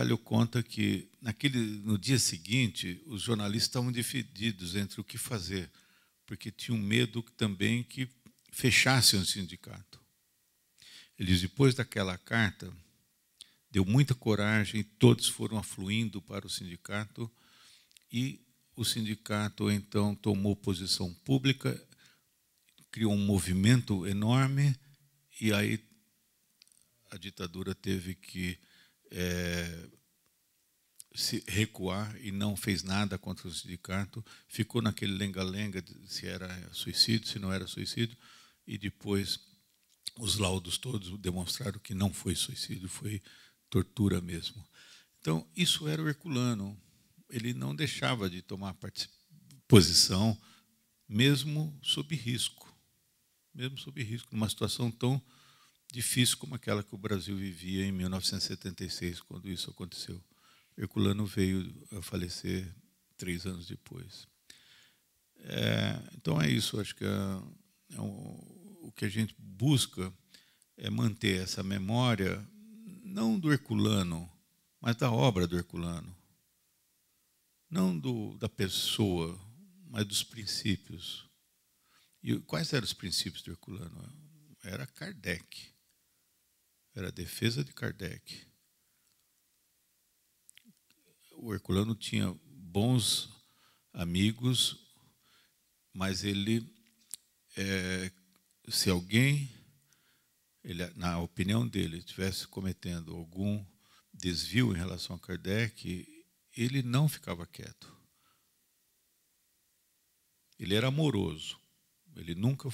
Carvalho conta que no dia seguinte os jornalistas estavam divididos entre o que fazer, porque tinham medo também que fechassem o sindicato. Ele diz, depois daquela carta, deu muita coragem, todos foram afluindo para o sindicato, e o sindicato, então, tomou posição pública, criou um movimento enorme, e aí a ditadura teve que se recuar e não fez nada contra o sindicato, ficou naquele lenga-lenga se era suicídio, se não era suicídio, e depois os laudos todos demonstraram que não foi suicídio, foi tortura mesmo. Então, isso era o Herculano. Ele não deixava de tomar posição, mesmo sob risco. Mesmo sob risco, numa situação tão difícil como aquela que o Brasil vivia em 1976, quando isso aconteceu. Herculano veio a falecer 3 anos depois. Então é isso, acho que o que a gente busca é manter essa memória, não do Herculano, mas da obra do Herculano. Não da pessoa, mas dos princípios. E quais eram os princípios do Herculano? Era Kardec. Era a defesa de Kardec. O Herculano tinha bons amigos, mas ele, se alguém, na opinião dele, estivesse cometendo algum desvio em relação a Kardec, ele não ficava quieto. Ele era amoroso. Ele nunca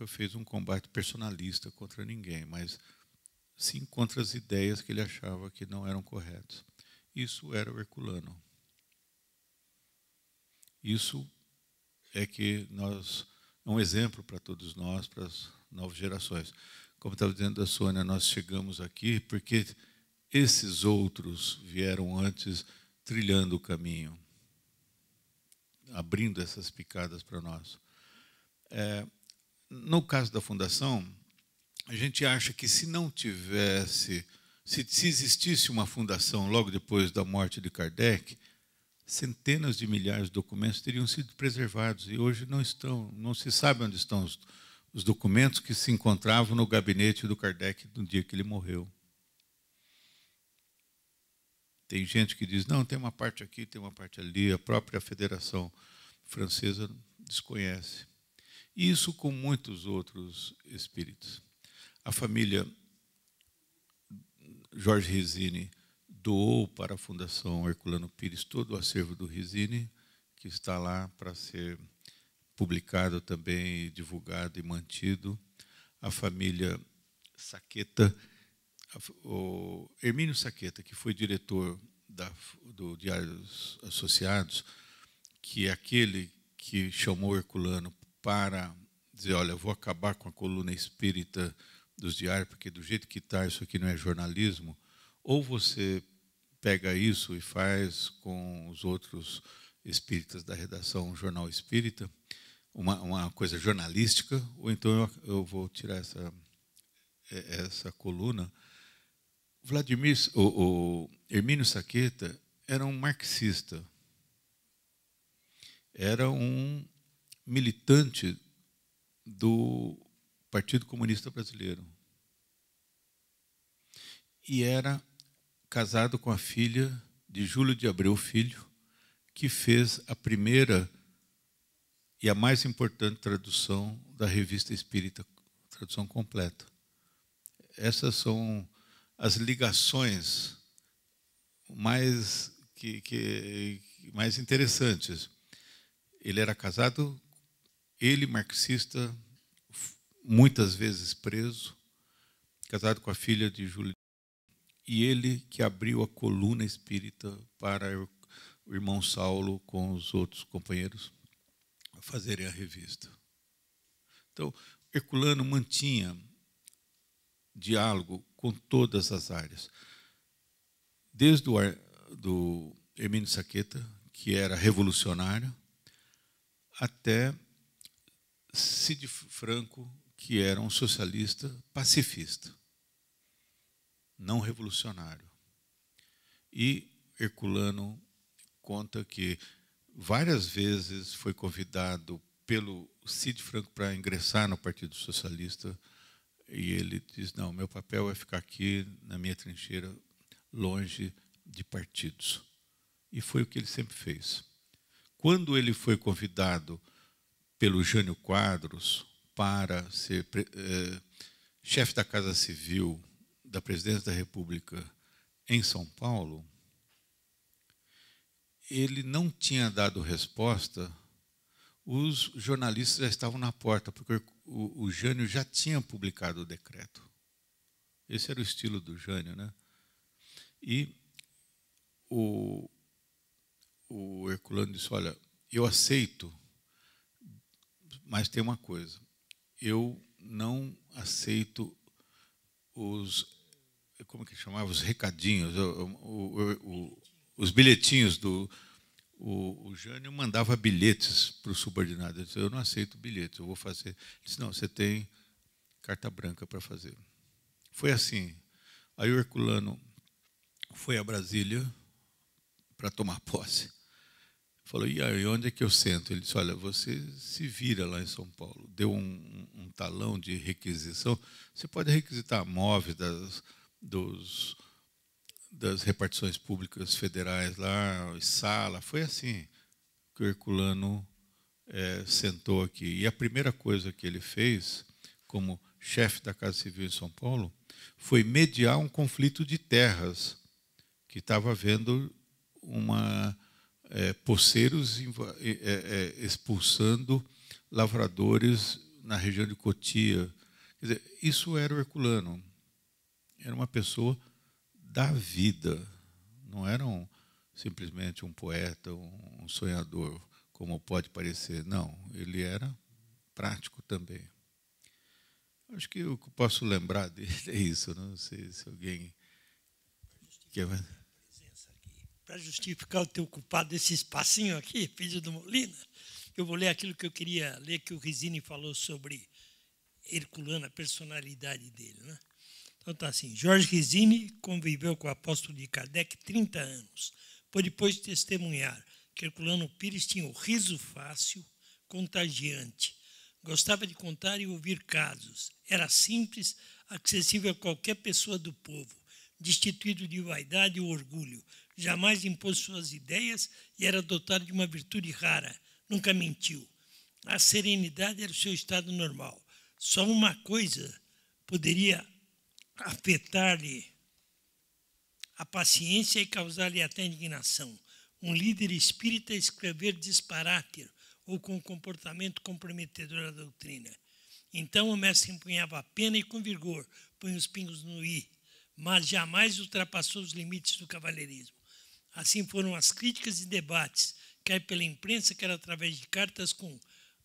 fez um combate personalista contra ninguém, mas sim contra as ideias que ele achava que não eram corretas. Isso era o Herculano. Isso é um exemplo para todos nós, para as novas gerações. Como estava dizendo a Sônia, nós chegamos aqui porque esses outros vieram antes trilhando o caminho, abrindo essas picadas para nós. No caso da Fundação, a gente acha que se existisse uma fundação logo depois da morte de Kardec, centenas de milhares de documentos teriam sido preservados, e hoje não estão, não se sabe onde estão os documentos que se encontravam no gabinete do Kardec no dia que ele morreu. Tem gente que diz, não, tem uma parte aqui, tem uma parte ali, a própria Federação Francesa desconhece. E isso com muitos outros espíritos. A família Jorge Rizzini doou para a Fundação Herculano Pires todo o acervo do Rizzini, que está lá para ser publicado também, divulgado e mantido. A família Saqueta, o Hermínio Saqueta, que foi diretor do Diários Associados, que é aquele que chamou Herculano para dizer, olha, eu vou acabar com a coluna espírita dos diários, porque do jeito que está, isso aqui não é jornalismo, ou você pega isso e faz com os outros espíritas da redação um jornal espírita, uma coisa jornalística, ou então eu vou tirar essa coluna. O Hermínio Saqueta era um marxista, era um militante do Partido Comunista Brasileiro. E era casado com a filha de Júlio de Abreu Filho, que fez a primeira e a mais importante tradução da Revista Espírita, tradução completa. Essas são as ligações mais interessantes. Ele era casado, ele marxista, muitas vezes preso, casado com a filha de Júlio, e ele que abriu a coluna espírita para o irmão Saulo com os outros companheiros fazerem a revista. Então, Herculano mantinha diálogo com todas as áreas, desde do Hermínio Saqueta, que era revolucionário, até Cid Franco, que era um socialista pacifista. não revolucionário. E Herculano conta que várias vezes foi convidado pelo Cid Franco para ingressar no Partido Socialista, e ele diz: não, meu papel é ficar aqui na minha trincheira, longe de partidos. E foi o que ele sempre fez. Quando ele foi convidado pelo Jânio Quadros para ser chefe da Casa Civil da Presidência da República em São Paulo, ele não tinha dado resposta, os jornalistas já estavam na porta, porque o Jânio já tinha publicado o decreto. Esse era o estilo do Jânio, né? E o Herculano disse: olha, eu aceito, mas tem uma coisa, eu não aceito como que chamava? Os recadinhos, os bilhetinhos do... O Jânio mandava bilhetes para os subordinados. Ele disse: eu não aceito bilhetes, eu vou fazer. Ele disse: não, você tem carta branca para fazer. Foi assim. Aí o Herculano foi a Brasília para tomar posse. Falou: e aí, onde é que eu sento? Ele disse: olha, você se vira lá em São Paulo. Deu um talão de requisição. Você pode requisitar móveis das repartições públicas federais lá, sala. Foi assim que o Herculano sentou aqui. E a primeira coisa que ele fez, como chefe da Casa Civil em São Paulo, foi mediar um conflito de terras, que estava havendo poceiros expulsando lavradores na região de Cotia. Quer dizer, isso era o Herculano. Era uma pessoa da vida, não era simplesmente um poeta, um sonhador, como pode parecer. Não, ele era prático também. Acho que o que eu posso lembrar dele é isso. Não sei se alguém quer... Para justificar o teu ocupado desse espacinho aqui, filho do Molina, eu vou ler aquilo que eu queria ler, que o Rizzini falou sobre Herculano, a personalidade dele, né? Então está assim: Jorge Rizzini conviveu com o apóstolo de Kardec 30 anos. Pôde depois testemunhar que Herculano Pires tinha o riso fácil, contagiante. Gostava de contar e ouvir casos. Era simples, acessível a qualquer pessoa do povo, destituído de vaidade ou orgulho. Jamais impôs suas ideias e era dotado de uma virtude rara. Nunca mentiu. A serenidade era o seu estado normal. Só uma coisa poderia afetar-lhe a paciência e causar-lhe até indignação: um líder espírita escrever disparate ou com comportamento comprometedor à doutrina. Então o mestre empunhava a pena e com vigor punha os pingos no i, mas jamais ultrapassou os limites do cavalheirismo. Assim foram as críticas e debates, quer pela imprensa, quer através de cartas com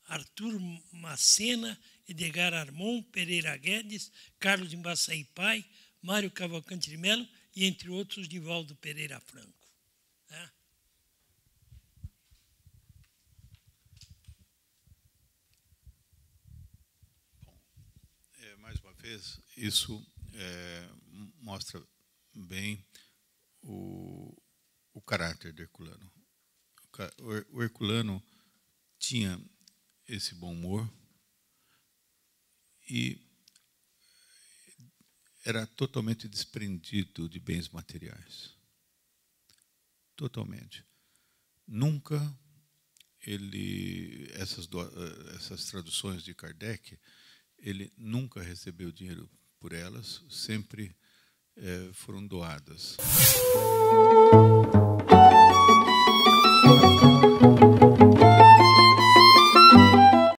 Arthur Macena, Edgar Armon, Pereira Guedes, Carlos Embaçaí Pai, Mário Cavalcante de Melo e, entre outros, Divaldo Pereira Franco. Bom, mais uma vez, isso mostra bem o caráter de Herculano. O Herculano tinha esse bom humor e era totalmente desprendido de bens materiais. Totalmente. Nunca essas traduções de Kardec, ele nunca recebeu dinheiro por elas, sempre foram doadas.